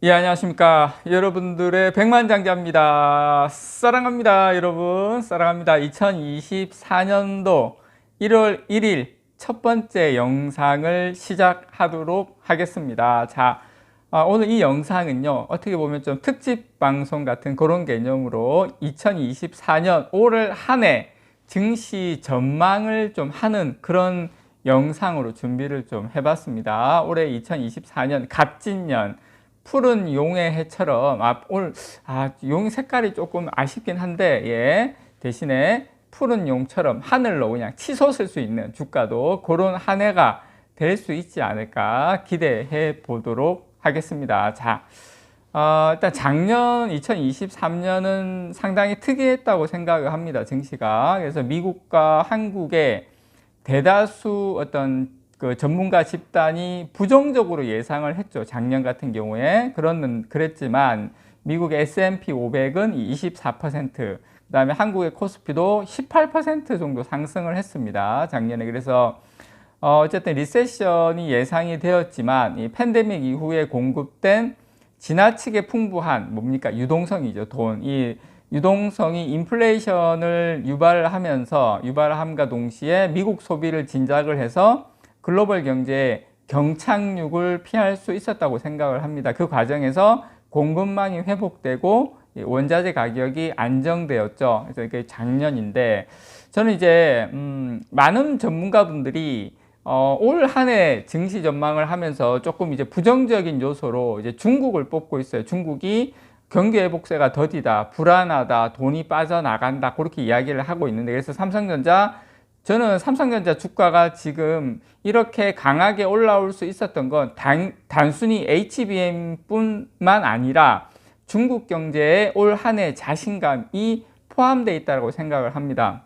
예, 안녕하십니까. 여러분들의 백만장자입니다. 사랑합니다, 여러분. 사랑합니다. 2024년도 1월 1일 첫 번째 영상을 시작하도록 하겠습니다. 자, 오늘 이 영상은요, 어떻게 보면 좀 특집 방송 같은 그런 개념으로 2024년 올 한 해 증시 전망을 좀 하는 그런 영상으로 준비를 좀 해봤습니다. 올해 2024년 갑진년 푸른 용의 해처럼 오늘 용 색깔이 조금 아쉽긴 한데 예, 대신에 푸른 용처럼 하늘로 그냥 치솟을 수 있는 주가도 그런 한 해가 될 수 있지 않을까 기대해 보도록 하겠습니다. 자, 일단 작년 2023년은 상당히 특이했다고 생각을 합니다. 증시가. 그래서 미국과 한국의 대다수 어떤 그 전문가 집단이 부정적으로 예상을 했죠. 작년 같은 경우에. 그랬지만 미국의 S&P 500은 24%, 그다음에 한국의 코스피도 18% 정도 상승을 했습니다. 작년에. 그래서 어쨌든 리세션이 예상이 되었지만 이 팬데믹 이후에 공급된 지나치게 풍부한 뭡니까? 유동성이죠. 돈. 이 유동성이 인플레이션을 유발함과 동시에 미국 소비를 진작을 해서 글로벌 경제의 경착륙을 피할 수 있었다고 생각을 합니다. 그 과정에서 공급망이 회복되고 원자재 가격이 안정되었죠. 그래서 이게 작년인데 저는 이제 많은 전문가분들이 올 한 해 증시 전망을 하면서 조금 이제 부정적인 요소로 이제 중국을 뽑고 있어요. 중국이 경기 회복세가 더디다, 불안하다, 돈이 빠져나간다, 그렇게 이야기를 하고 있는데, 그래서 저는 삼성전자 주가가 지금 이렇게 강하게 올라올 수 있었던 건 단순히 HBM뿐만 아니라 중국 경제에 올 한 해 자신감이 포함되어 있다고 생각을 합니다.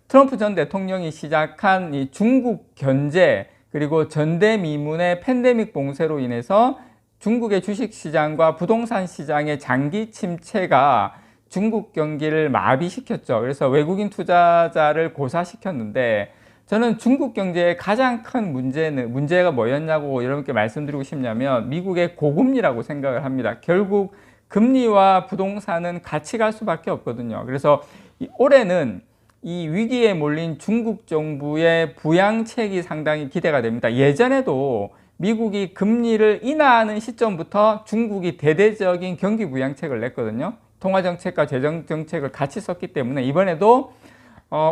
트럼프 전 대통령이 시작한 이 중국 견제 그리고 전대미문의 팬데믹 봉쇄로 인해서 중국의 주식시장과 부동산 시장의 장기 침체가 중국 경기를 마비시켰죠. 그래서 외국인 투자자를 고사시켰는데 저는 중국 경제의 가장 큰 문제가 뭐였냐고 여러분께 말씀드리고 싶냐면 미국의 고금리라고 생각을 합니다. 결국 금리와 부동산은 같이 갈 수밖에 없거든요. 그래서 올해는 이 위기에 몰린 중국 정부의 부양책이 상당히 기대가 됩니다. 예전에도 미국이 금리를 인하하는 시점부터 중국이 대대적인 경기 부양책을 냈거든요. 통화정책과 재정정책을 같이 썼기 때문에 이번에도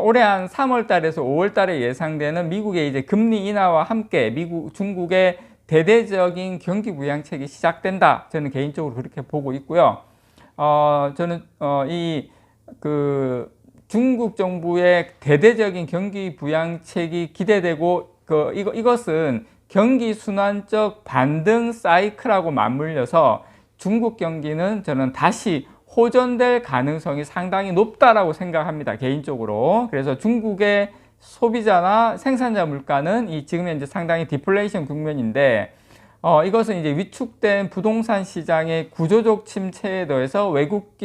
올해 한 3월 달에서 5월 달에 예상되는 미국의 이제 금리 인하와 함께 중국의 대대적인 경기 부양책이 시작된다. 저는 개인적으로 그렇게 보고 있고요. 저는 중국 정부의 대대적인 경기 부양책이 기대되고 이것은 경기 순환적 반등 사이클하고 맞물려서 중국 경기는 저는 다시 호전될 가능성이 상당히 높다라고 생각합니다. 개인적으로. 그래서 중국의 소비자나 생산자 물가는 지금 현재 상당히 디플레이션 국면인데 이것은 이제 위축된 부동산 시장의 구조적 침체에 더해서 외국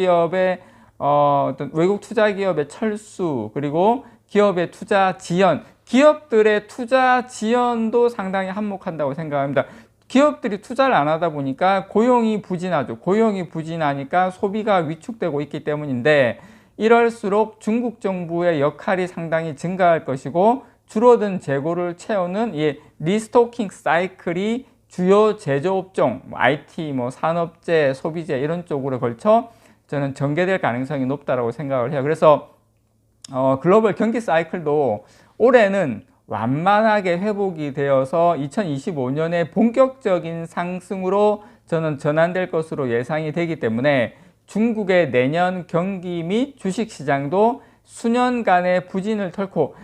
투자 기업의 철수, 그리고 기업의 투자 지연, 기업들의 투자 지연도 상당히 한몫한다고 생각합니다. 기업들이 투자를 안 하다 보니까 고용이 부진하죠. 고용이 부진하니까 소비가 위축되고 있기 때문인데 이럴수록 중국 정부의 역할이 상당히 증가할 것이고 줄어든 재고를 채우는 이 리스토킹 사이클이 주요 제조업종, IT, 산업재, 소비재 이런 쪽으로 걸쳐 저는 전개될 가능성이 높다고 생각을 해요. 그래서 글로벌 경기 사이클도 올해는 완만하게 회복이 되어서 2025년에 본격적인 상승으로 저는 전환될 것으로 예상이 되기 때문에 중국의 내년 경기 및 주식시장도 수년간의 부진을 털고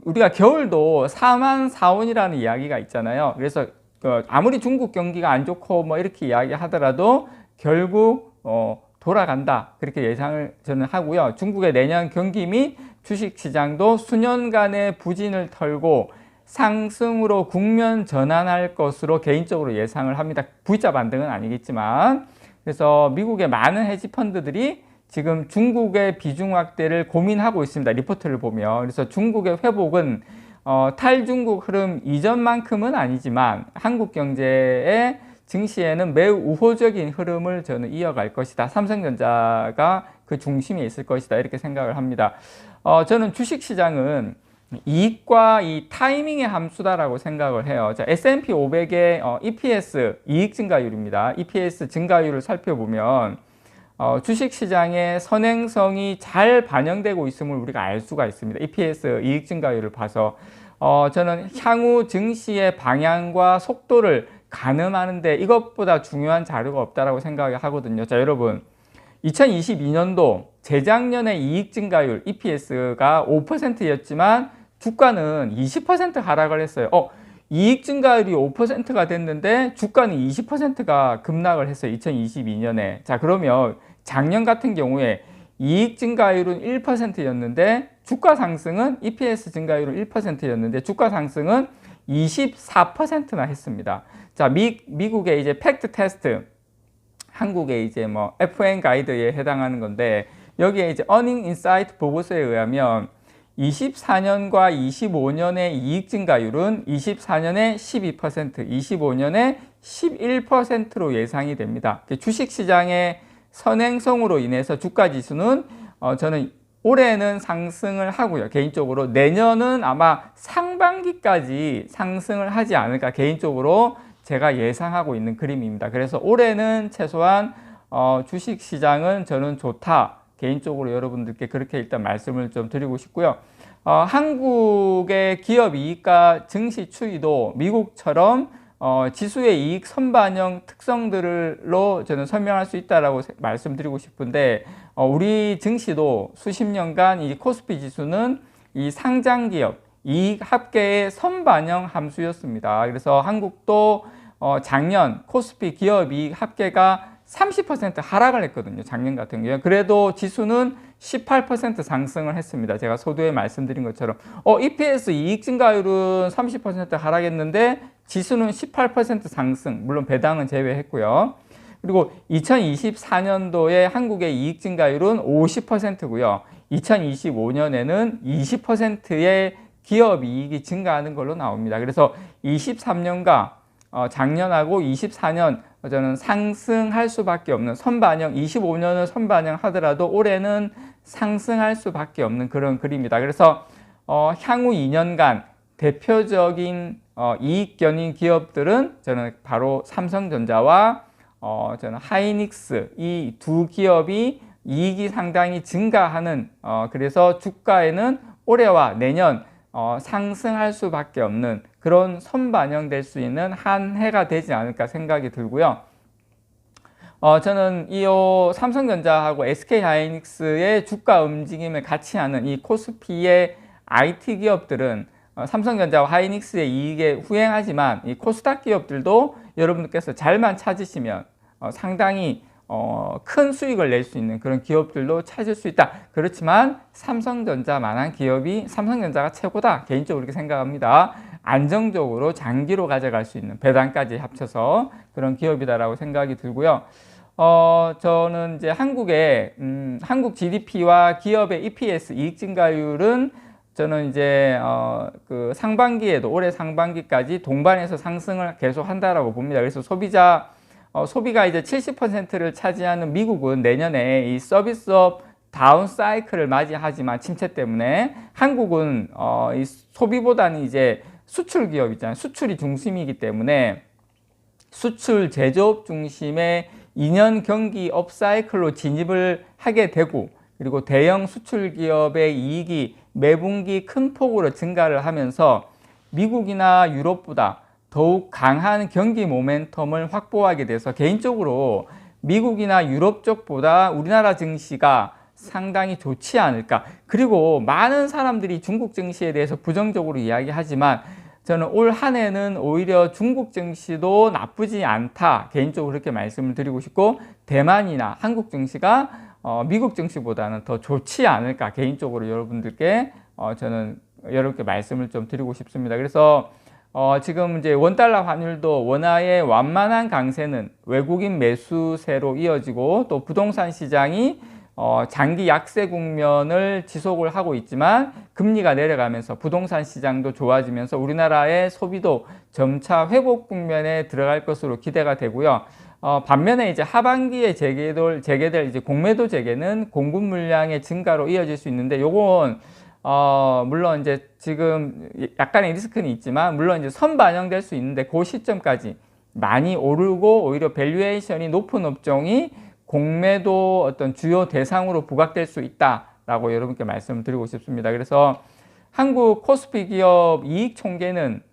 우리가 겨울도 4만 4원이라는 이야기가 있잖아요. 그래서 아무리 중국 경기가 안 좋고 이렇게 이야기하더라도 결국 돌아간다, 그렇게 예상을 저는 하고요. 중국의 내년 경기 및 주식시장도 수년간의 부진을 털고 상승으로 국면 전환할 것으로 개인적으로 예상을 합니다. V자 반등은 아니겠지만. 그래서 미국의 많은 헤지펀드들이 지금 중국의 비중 확대를 고민하고 있습니다. 리포트를 보면. 그래서 중국의 회복은 탈중국 흐름 이전만큼은 아니지만 한국 경제에 증시에는 매우 우호적인 흐름을 저는 이어갈 것이다. 삼성전자가 그 중심에 있을 것이다. 이렇게 생각을 합니다. 저는 주식시장은 이익과 이 타이밍의 함수다라고 생각을 해요. 자, S&P 500의 EPS, 이익 증가율입니다. EPS 증가율을 살펴보면 주식시장의 선행성이 잘 반영되고 있음을 우리가 알 수가 있습니다. EPS, 이익 증가율을 봐서 저는 향후 증시의 방향과 속도를 가늠하는데 이것보다 중요한 자료가 없다라고 생각하거든요. 자, 여러분, 2022년도 재작년의 이익 증가율 EPS가 5%였지만 주가는 20% 하락을 했어요. 이익 증가율이 5%가 됐는데 주가는 20%가 급락을 했어요. 2022년에. 자, 그러면 작년 같은 경우에 이익 증가율은 1%였는데 주가 상승은 EPS 증가율은 1%였는데 주가 상승은 24%나 했습니다. 자, 미국의 이제 팩트 테스트, 한국의 이제 뭐 FN 가이드에 해당하는 건데 여기에 이제 어닝 인사이트 보고서에 의하면 24년과 25년의 이익 증가율은 24년에 12%, 25년에 11%로 예상이 됩니다. 주식시장의 선행성으로 인해서 주가지수는 저는 올해는 상승을 하고요. 개인적으로 내년은 아마 상반기까지 상승을 하지 않을까 개인적으로 제가 예상하고 있는 그림입니다. 그래서 올해는 최소한 주식시장은 저는 좋다. 개인적으로 여러분들께 그렇게 일단 말씀을 좀 드리고 싶고요. 한국의 기업 이익과 증시 추이도 미국처럼 지수의 이익 선반영 특성들로 저는 설명할 수 있다라고 말씀드리고 싶은데 우리 증시도 수십 년간 이 코스피 지수는 이 상장 기업 이익 합계의 선반영 함수였습니다. 그래서 한국도 작년 코스피 기업 이익 합계가 30% 하락을 했거든요. 작년 같은 경우에. 그래도 지수는 18% 상승을 했습니다. 제가 서두에 말씀드린 것처럼 EPS 이익 증가율은 30% 하락했는데 지수는 18% 상승, 물론 배당은 제외했고요. 그리고 2024년도에 한국의 이익 증가율은 50%고요. 2025년에는 20%의 기업 이익이 증가하는 걸로 나옵니다. 그래서 23년과 작년하고 24년 저는 상승할 수밖에 없는 선반영, 25년은 선반영 하더라도 올해는 상승할 수밖에 없는 그런 그림이다. 그래서 향후 2년간 대표적인 이익 견인 기업들은 저는 바로 삼성전자와 저는 하이닉스 이 두 기업이 이익이 상당히 증가하는 그래서 주가에는 올해와 내년 상승할 수밖에 없는 그런 선반영될 수 있는 한 해가 되지 않을까 생각이 들고요. 저는 이 삼성전자하고 SK하이닉스의 주가 움직임을 같이 하는 이 코스피의 IT 기업들은 삼성전자와 하이닉스의 이익에 후행하지만 이 코스닥 기업들도 여러분들께서 잘만 찾으시면 상당히 큰 수익을 낼 수 있는 그런 기업들도 찾을 수 있다. 그렇지만 삼성전자만한 기업이 삼성전자가 최고다. 개인적으로 그렇게 생각합니다. 안정적으로 장기로 가져갈 수 있는 배당까지 합쳐서 그런 기업이다라고 생각이 들고요. 저는 이제 한국의 한국 GDP와 기업의 EPS 이익 증가율은 저는 이제 그 상반기에도 올해 상반기까지 동반해서 상승을 계속 한다라고 봅니다. 그래서 소비가 이제 70%를 차지하는 미국은 내년에 이 서비스업 다운 사이클을 맞이하지만 침체 때문에 한국은 이 소비보다는 이제 수출 기업이잖아요. 수출이 중심이기 때문에 수출 제조업 중심의 2년 경기 업사이클로 진입을 하게 되고 그리고 대형 수출 기업의 이익이 매분기 큰 폭으로 증가를 하면서 미국이나 유럽보다 더욱 강한 경기 모멘텀을 확보하게 돼서 개인적으로 미국이나 유럽 쪽보다 우리나라 증시가 상당히 좋지 않을까. 그리고 많은 사람들이 중국 증시에 대해서 부정적으로 이야기하지만 저는 올 한 해는 오히려 중국 증시도 나쁘지 않다. 개인적으로 그렇게 말씀을 드리고 싶고 대만이나 한국 증시가 미국 증시보다는 더 좋지 않을까. 개인적으로 여러분들께 저는 여러분께 말씀을 좀 드리고 싶습니다. 그래서 지금 이제 원달러 환율도 원화의 완만한 강세는 외국인 매수세로 이어지고 또 부동산 시장이 장기 약세 국면을 지속을 하고 있지만 금리가 내려가면서 부동산 시장도 좋아지면서 우리나라의 소비도 점차 회복 국면에 들어갈 것으로 기대가 되고요. 반면에 이제 하반기에 재개될 이제 공매도 재개는 공급 물량의 증가로 이어질 수 있는데 요건 물론 이제 지금 약간의 리스크는 있지만 물론 이제 선반영될 수 있는데 그 시점까지 많이 오르고 오히려 밸류에이션이 높은 업종이 공매도 어떤 주요 대상으로 부각될 수 있다라고 여러분께 말씀드리고 싶습니다. 그래서 한국 코스피 기업 이익 총계는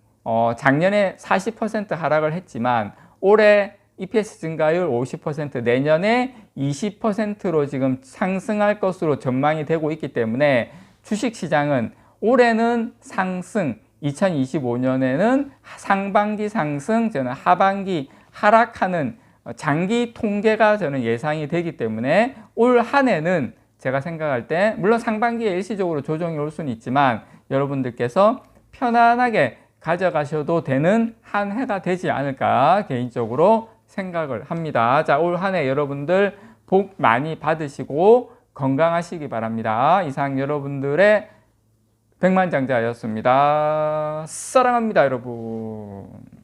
작년에 40% 하락을 했지만 올해 EPS 증가율 50%, 내년에 20%로 지금 상승할 것으로 전망이 되고 있기 때문에 주식시장은 올해는 상승, 2025년에는 상반기 상승, 저는 하반기 하락하는 장기 통계가 저는 예상이 되기 때문에 올 한 해는 제가 생각할 때 물론 상반기에 일시적으로 조정이 올 수는 있지만 여러분들께서 편안하게 가져가셔도 되는 한 해가 되지 않을까 개인적으로 생각을 합니다. 자, 올 한 해 여러분들 복 많이 받으시고 건강하시기 바랍니다. 이상 여러분들의 백만장자였습니다. 사랑합니다, 여러분.